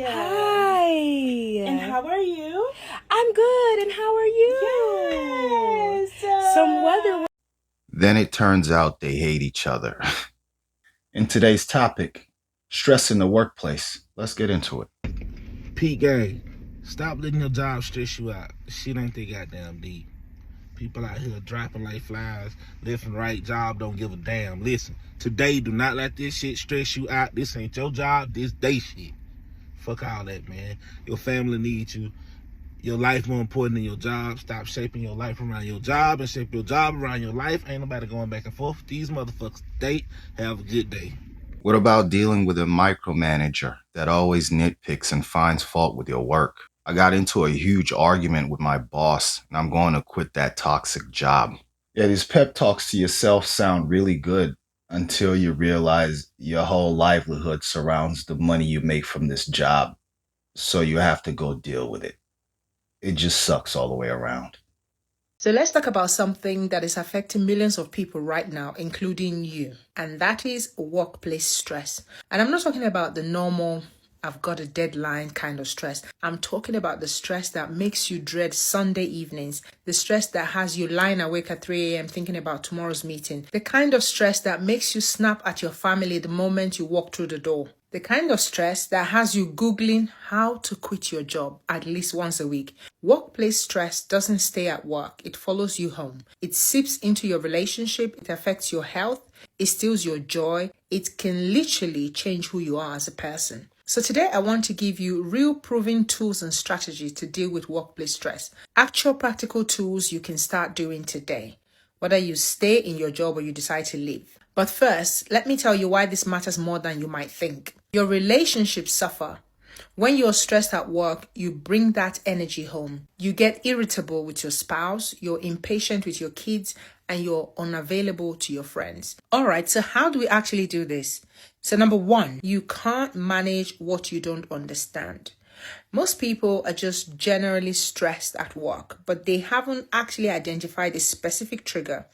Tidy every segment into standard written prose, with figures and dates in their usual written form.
Hi. And how are you? I'm good. And how are you? Yes. Some weather. Then it turns out they hate each other. In today's topic, stress in the workplace. Let's get into it. Pete Gang, stop letting your job stress you out. Shit ain't that goddamn deep. People out here dropping like flies, left and right, job don't give a damn. Listen, today do not let this shit stress you out. This ain't your job, this they shit. Fuck all that, man. Your family needs you. Your life more important than your job. Stop shaping your life around your job and shape your job around your life. Ain't nobody going back and forth. These motherfuckers date. Have a good day. What about dealing with a micromanager that always nitpicks and finds fault with your work? I got into a huge argument with my boss, and I'm going to quit that toxic job. Yeah, these pep talks to yourself sound really good until you realize your whole livelihood surrounds the money you make from this job. So you have to go deal with it. It just sucks all the way around. So let's talk about something that is affecting millions of people right now, including you, and that is workplace stress. And I'm not talking about the normal, I've got a deadline kind of stress. I'm talking about the stress that makes you dread Sunday evenings, the stress that has you lying awake at 3 a.m. thinking about tomorrow's meeting, the kind of stress that makes you snap at your family the moment you walk through the door. The kind of stress that has you Googling how to quit your job at least once a week. Workplace stress doesn't stay at work. It follows you home. It seeps into your relationship. It affects your health. It steals your joy. It can literally change who you are as a person. So today I want to give you real proven tools and strategies to deal with workplace stress. Actual practical tools you can start doing today, whether you stay in your job or you decide to leave. But first, let me tell you why this matters more than you might think. Your relationships suffer. When you're stressed at work, you bring that energy home. You get irritable with your spouse, you're impatient with your kids, and you're unavailable to your friends. All right, so how do we actually do this? So number one, you can't manage what you don't understand. Most people are just generally stressed at work, but they haven't actually identified a specific trigger.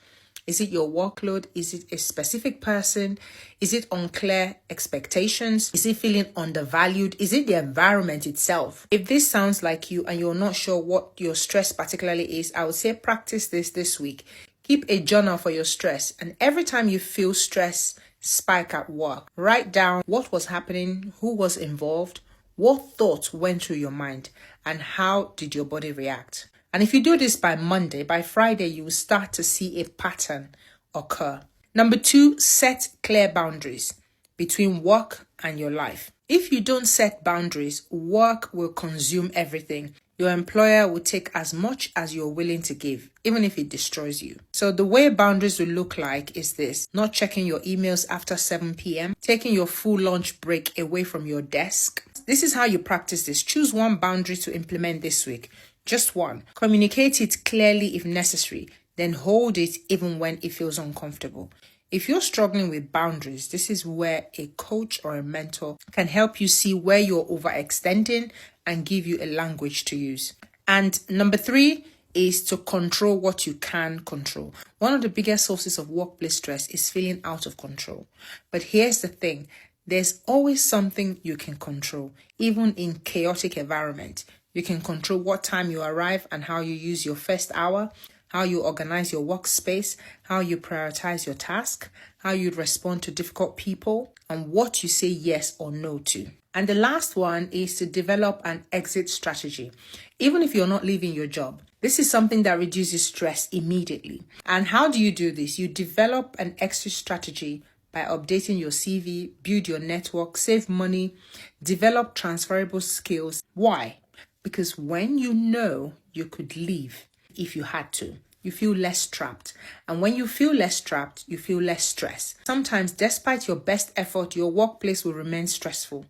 Is it your workload? Is it a specific person? Is it unclear expectations? Is it feeling undervalued? Is it the environment itself? If this sounds like you and you're not sure what your stress particularly is, I would say practice this week. Keep a journal for your stress, and every time you feel stress spike at work, write down what was happening, who was involved, what thoughts went through your mind, and how did your body react. And if you do this by Monday, by Friday, you will start to see a pattern occur. Number two, set clear boundaries between work and your life. If you don't set boundaries, work will consume everything. Your employer will take as much as you're willing to give, even if it destroys you. So the way boundaries will look like is this: not checking your emails after 7 p.m., taking your full lunch break away from your desk. This is how you practice this. Choose one boundary to implement this week. Just one. Communicate it clearly if necessary, then hold it even when it feels uncomfortable. If you're struggling with boundaries, this is where a coach or a mentor can help you see where you're overextending and give you a language to use. And number three is to control what you can control. One of the biggest sources of workplace stress is feeling out of control. But here's the thing. There's always something you can control, even in chaotic environment. You can control what time you arrive and how you use your first hour, how you organize your workspace, how you prioritize your task, how you respond to difficult people, and what you say yes or no to. And the last one is to develop an exit strategy. Even if you're not leaving your job, this is something that reduces stress immediately. And how do you do this? You develop an exit strategy by updating your CV, build your network, save money, develop transferable skills. Why? Because when you know you could leave if you had to, you feel less trapped. And when you feel less trapped, you feel less stress. Sometimes, despite your best effort, your workplace will remain stressful.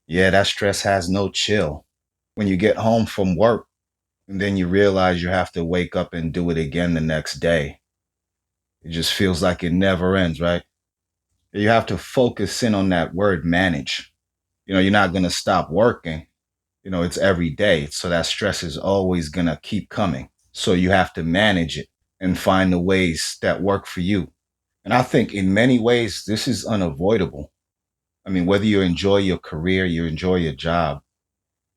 Yeah, that stress has no chill. When you get home from work, and then you realize you have to wake up and do it again the next day. It just feels like it never ends, right? You have to focus in on that word manage. You're not going to stop working. It's every day. So that stress is always going to keep coming. So you have to manage it and find the ways that work for you. And I think in many ways, this is unavoidable. I mean, whether you enjoy your career, you enjoy your job,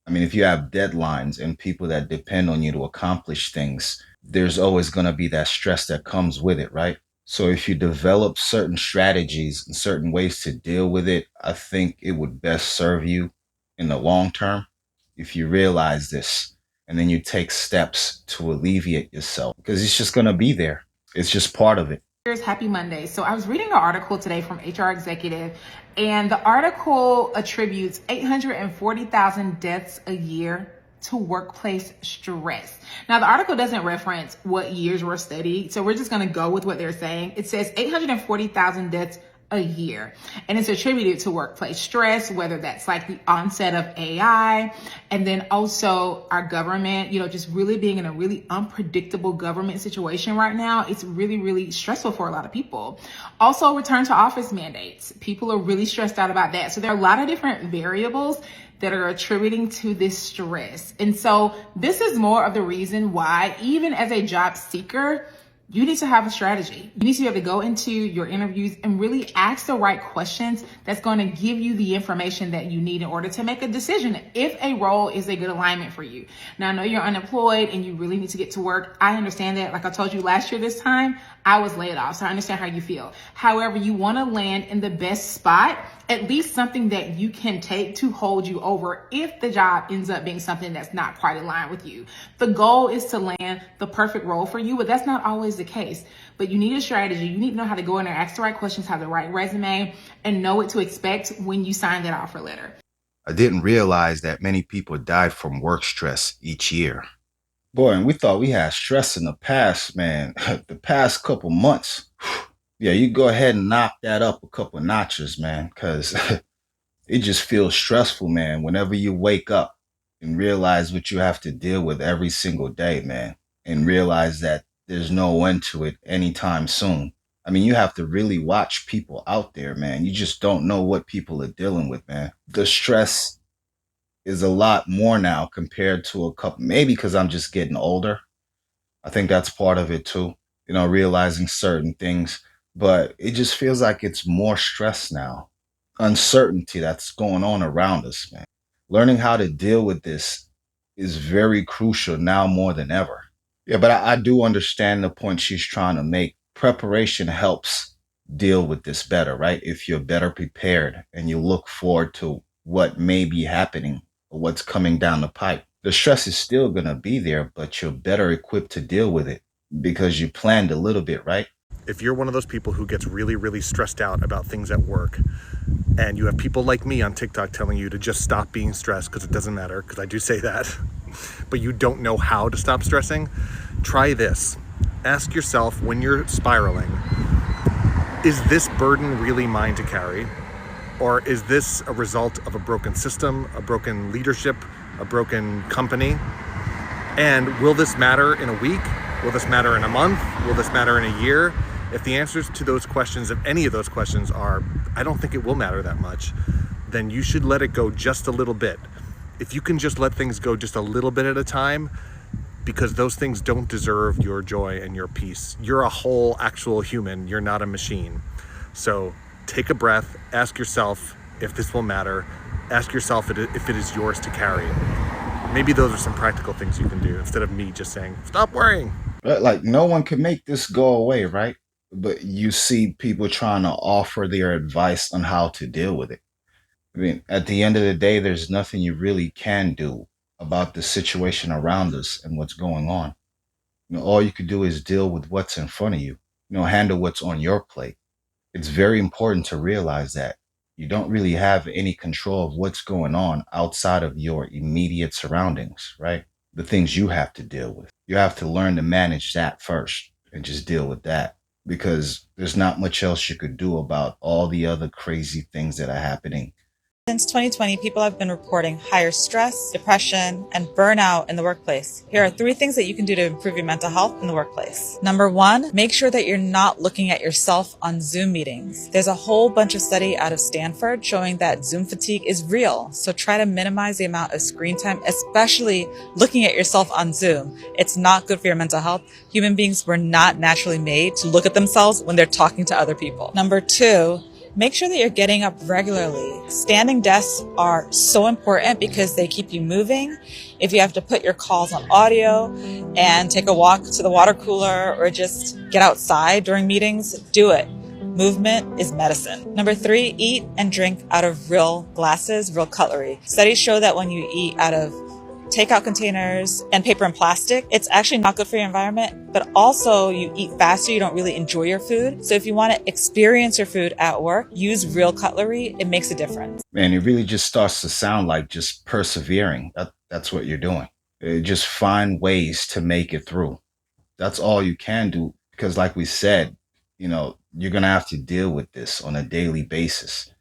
I mean, if you have deadlines and people that depend on you to accomplish things, there's always going to be that stress that comes with it, right? So if you develop certain strategies and certain ways to deal with it, I think it would best serve you in the long term if you realize this and then you take steps to alleviate yourself because it's just going to be there. It's just part of it. Happy Monday. So I was reading an article today from HR Executive, and the article attributes 840,000 deaths a year to workplace stress. Now, the article doesn't reference what years were studied, so we're just going to go with what they're saying. It says 840,000 deaths a year, and it's attributed to workplace stress, whether that's like the onset of AI, and then also our government, just really being in a really unpredictable government situation right now. It's really, really stressful for a lot of people. Also, return to office mandates. People are really stressed out about that. So there are a lot of different variables that are attributing to this stress. And so this is more of the reason why, even as a job seeker, you need to have a strategy. You need to be able to go into your interviews and really ask the right questions that's going to give you the information that you need in order to make a decision if a role is a good alignment for you. Now, I know you're unemployed and you really need to get to work. I understand that. Like I told you last year this time, I was laid off, so I understand how you feel. However, you want to land in the best spot, at least something that you can take to hold you over if the job ends up being something that's not quite aligned with you. The goal is to land the perfect role for you, but that's not always the case. But you need a strategy. You need to know how to go in there, ask the right questions, have the right resume, and know what to expect when you sign that offer letter. I didn't realize that many people died from work stress each year. Boy, and we thought we had stress in the past, man. The past couple months. Yeah, you go ahead and knock that up a couple notches, man, because it just feels stressful, man, whenever you wake up and realize what you have to deal with every single day, man, and realize that there's no end to it anytime soon. I mean, you have to really watch people out there, man. You just don't know what people are dealing with, man. The stress is a lot more now compared to a couple, maybe because I'm just getting older. I think that's part of it too, realizing certain things, but it just feels like it's more stress now. Uncertainty that's going on around us, man. Learning how to deal with this is very crucial now more than ever. Yeah, but I do understand the point she's trying to make. Preparation helps deal with this better, right? If you're better prepared and you look forward to what may be happening or what's coming down the pipe. The stress is still going to be there, but you're better equipped to deal with it because you planned a little bit, right? If you're one of those people who gets really, really stressed out about things at work, and you have people like me on TikTok telling you to just stop being stressed because it doesn't matter, because I do say that, but you don't know how to stop stressing, try this. Ask yourself when you're spiraling, is this burden really mine to carry? Or is this a result of a broken system, a broken leadership, a broken company? And will this matter in a week? Will this matter in a month? Will this matter in a year? If the answers to those questions, if any of those questions are, I don't think it will matter that much, then you should let it go just a little bit. If you can just let things go just a little bit at a time, because those things don't deserve your joy and your peace. You're a whole actual human. You're not a machine. So take a breath, ask yourself if this will matter, ask yourself if it is yours to carry. Maybe those are some practical things you can do instead of me just saying, stop worrying. Like no one can make this go away, right? But you see people trying to offer their advice on how to deal with it. I mean, at the end of the day, there's nothing you really can do about the situation around us and what's going on. All you could do is deal with what's in front of you, handle what's on your plate. It's very important to realize that you don't really have any control of what's going on outside of your immediate surroundings, right? The things you have to deal with. You have to learn to manage that first and just deal with that, because there's not much else you could do about all the other crazy things that are happening. Since 2020, people have been reporting higher stress, depression, and burnout in the workplace. Here are 3 things that you can do to improve your mental health in the workplace. Number 1, make sure that you're not looking at yourself on Zoom meetings. There's a whole bunch of study out of Stanford showing that Zoom fatigue is real. So try to minimize the amount of screen time, especially looking at yourself on Zoom. It's not good for your mental health. Human beings were not naturally made to look at themselves when they're talking to other people. Number 2, Make sure that you're getting up regularly. Standing desks are so important because they keep you moving. If you have to put your calls on audio and take a walk to the water cooler or just get outside during meetings, do it. Movement is medicine. Number 3, eat and drink out of real glasses, real cutlery. Studies show that when you eat out of takeout containers and paper and plastic, it's actually not good for your environment, but also you eat faster, you don't really enjoy your food. So if you want to experience your food at work, use real cutlery. It makes a difference. Man, it really just starts to sound like just persevering. That's what you're doing. Just find ways to make it through. That's all you can do, because like we said, you're going to have to deal with this on a daily basis.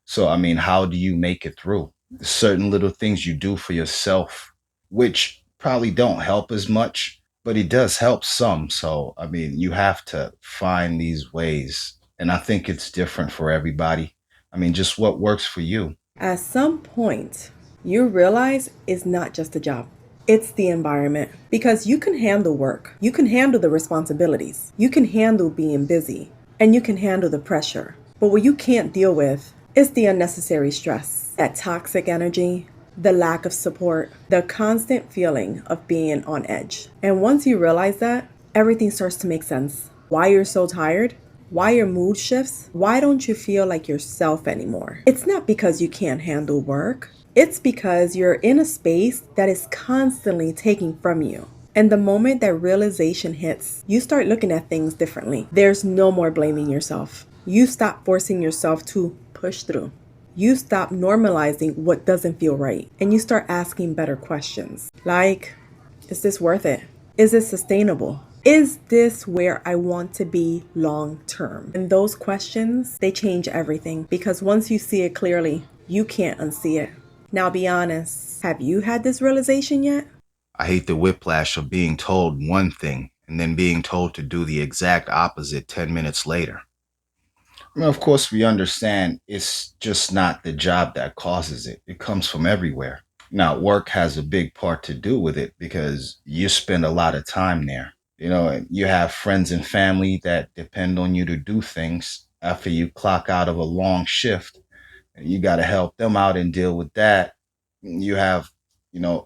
So, I mean, how do you make it through? Certain little things you do for yourself, which probably don't help as much, but it does help some. So, I mean, you have to find these ways. And I think it's different for everybody. I mean, just what works for you. At some point, you realize it's not just a job. It's the environment. Because you can handle work. You can handle the responsibilities. You can handle being busy. And you can handle the pressure. But what you can't deal with is the unnecessary stress. That toxic energy, the lack of support, the constant feeling of being on edge. And once you realize that, everything starts to make sense. Why you're so tired, why your mood shifts, why don't you feel like yourself anymore? It's not because you can't handle work. It's because you're in a space that is constantly taking from you. And the moment that realization hits, you start looking at things differently. There's no more blaming yourself. You stop forcing yourself to push through. You stop normalizing what doesn't feel right, and you start asking better questions. Like, is this worth it? Is it sustainable? Is this where I want to be long term? And those questions, they change everything, because once you see it clearly, you can't unsee it. Now be honest, have you had this realization yet? I hate the whiplash of being told one thing and then being told to do the exact opposite 10 minutes later. I mean, of course, we understand it's just not the job that causes it. It comes from everywhere. Now, work has a big part to do with it because you spend a lot of time there. You have friends and family that depend on you to do things after you clock out of a long shift. You got to help them out and deal with that. You have,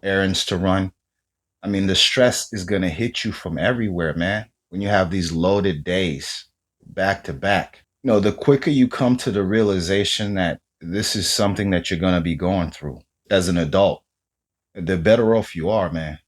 errands to run. I mean, the stress is going to hit you from everywhere, man, when you have these loaded days back to back. The quicker you come to the realization that this is something that you're going to be going through as an adult, the better off you are, man.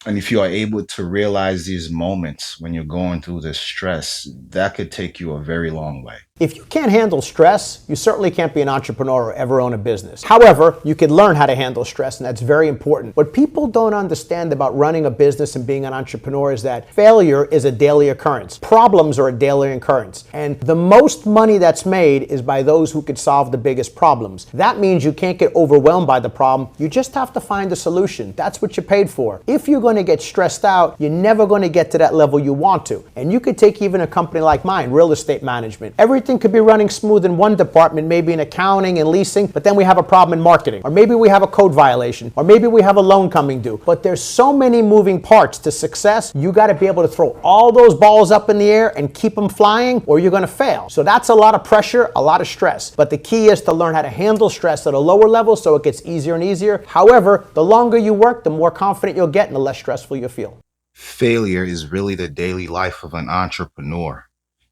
And if you are able to realize these moments when you're going through this stress, that could take you a very long way. If you can't handle stress, you certainly can't be an entrepreneur or ever own a business. However, you can learn how to handle stress, and that's very important. What people don't understand about running a business and being an entrepreneur is that failure is a daily occurrence. Problems are a daily occurrence. And the most money that's made is by those who could solve the biggest problems. That means you can't get overwhelmed by the problem. You just have to find a solution. That's what you're paid for. If you're going to get stressed out, you're never going to get to that level you want to. And you could take even a company like mine, real estate management. Everything could be running smooth in one department, maybe in accounting and leasing, but then we have a problem in marketing, or maybe we have a code violation, or maybe we have a loan coming due. But there's so many moving parts to success. You got to be able to throw all those balls up in the air and keep them flying, or you're going to fail. So that's a lot of pressure, a lot of stress. But the key is to learn how to handle stress at a lower level so it gets easier and easier. However, the longer you work, the more confident you'll get and the less stressful you'll feel. Failure is really the daily life of an entrepreneur.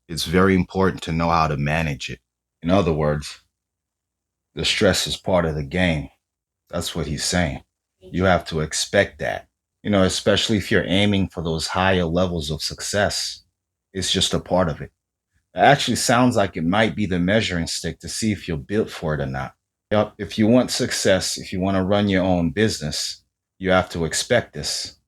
It's very important to know how to manage it. In other words, the stress is part of the game. That's what he's saying. You have to expect that, especially if you're aiming for those higher levels of success. It's just a part of it. It actually sounds like it might be the measuring stick to see if you're built for it or not. If you want success, if you want to run your own business, you have to expect this.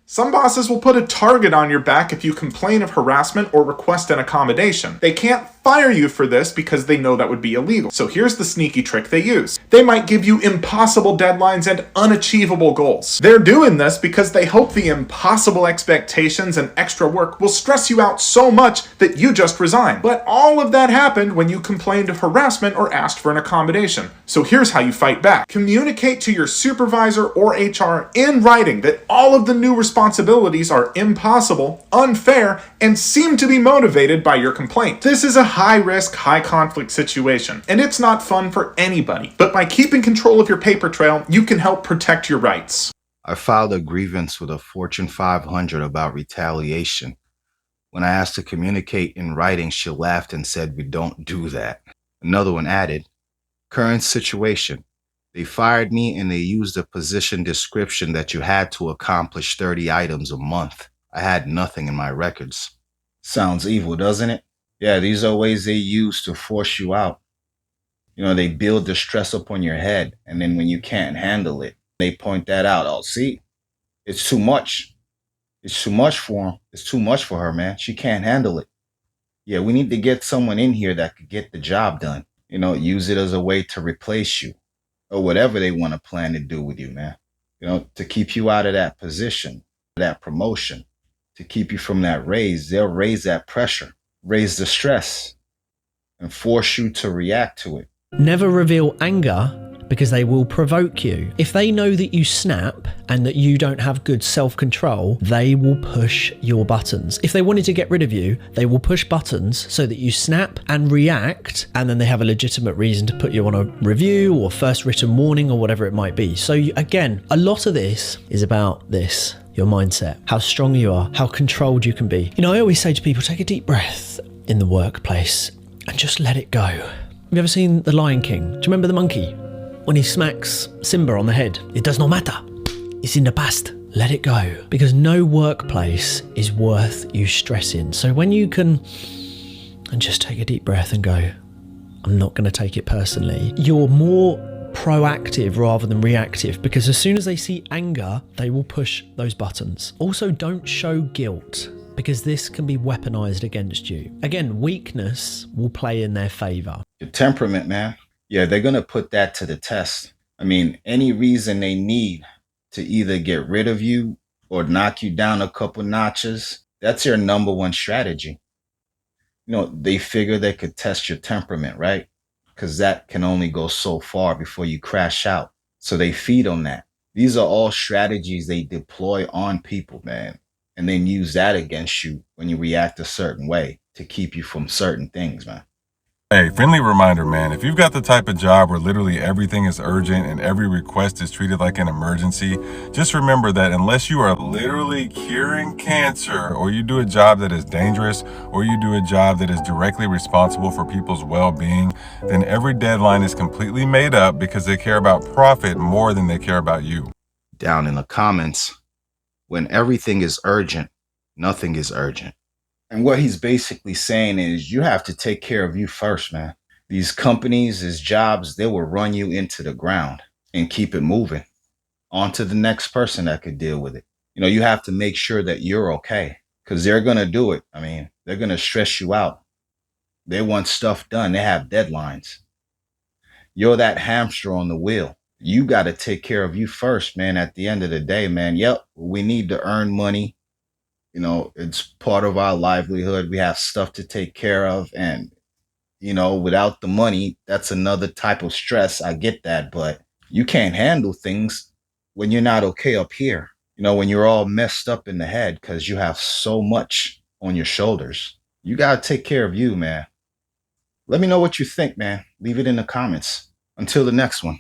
Some bosses will put a target on your back if you complain of harassment or request an accommodation. They can't fire you for this because they know that would be illegal. So here's the sneaky trick they use. They might give you impossible deadlines and unachievable goals. They're doing this because they hope the impossible expectations and extra work will stress you out so much that you just resign. But all of that happened when you complained of harassment or asked for an accommodation. So here's how you fight back. Communicate to your supervisor or HR in writing that all of the new responsibilities are impossible, unfair, and seem to be motivated by your complaint. This is a high-risk, high-conflict situation, and it's not fun for anybody. But by keeping control of your paper trail, you can help protect your rights. I filed a grievance with a Fortune 500 about retaliation. When I asked to communicate in writing, she laughed and said, "We don't do that." Another one added, "Current situation. They fired me and they used a position description that you had to accomplish 30 items a month. I had nothing in my records." Sounds evil, doesn't it? Yeah, these are ways they use to force you out. You know, they build the stress up on your head, and then when you can't handle it, they point that out. Oh, see, it's too much. It's too much for him. It's too much for her, man. She can't handle it. Yeah, we need to get someone in here that could get the job done. You know, use it as a way to replace you or whatever they want to plan to do with you, man. You know, to keep you out of that position, that promotion, to keep you from that raise. They'll raise that pressure, raise the stress, and force you to react to it. Never reveal anger because they will provoke you. If they know that you snap and that you don't have good self-control, they will push your buttons. If they wanted to get rid of you, they will push buttons so that you snap and react, and then they have a legitimate reason to put you on a review or first written warning or whatever it might be. So again, a lot of this is about this. Your mindset, how strong you are, how controlled you can be. You know, I always say to people, take a deep breath in the workplace and just let it go. Have you ever seen The Lion King? Do you remember the monkey? When he smacks Simba on the head, it does not matter. It's in the past. Let it go. Because no workplace is worth you stressing. So when you can and just take a deep breath and go, I'm not going to take it personally, you're more proactive rather than reactive, because as soon as they see anger, they will push those buttons. Also, don't show guilt, because this can be weaponized against you. Again, weakness will play in their favor. Your temperament, man. Yeah, they're going to put that to the test. I mean, any reason they need to either get rid of you or knock you down a couple notches, that's their number one strategy. You know, they figure they could test your temperament, right? Because that can only go so far before you crash out. So they feed on that. These are all strategies they deploy on people, man. And then use that against you when you react a certain way to keep you from certain things, man. Hey, friendly reminder, man, if you've got the type of job where literally everything is urgent and every request is treated like an emergency, just remember that unless you are literally curing cancer, or you do a job that is dangerous, or you do a job that is directly responsible for people's well-being, then every deadline is completely made up because they care about profit more than they care about you. Down in the comments, when everything is urgent, nothing is urgent. And what he's basically saying is you have to take care of you first, man. These companies, these jobs, they will run you into the ground and keep it moving on to the next person that could deal with it. You know, you have to make sure that you're okay, because they're going to do it. I mean, they're going to stress you out. They want stuff done. They have deadlines. You're that hamster on the wheel. You got to take care of you first, man. At the end of the day, man, yep, we need to earn money. You know, it's part of our livelihood. We have stuff to take care of. And, you know, without the money, that's another type of stress. I get that. But you can't handle things when you're not okay up here. You know, when you're all messed up in the head because you have so much on your shoulders. You got to take care of you, man. Let me know what you think, man. Leave it in the comments. Until the next one.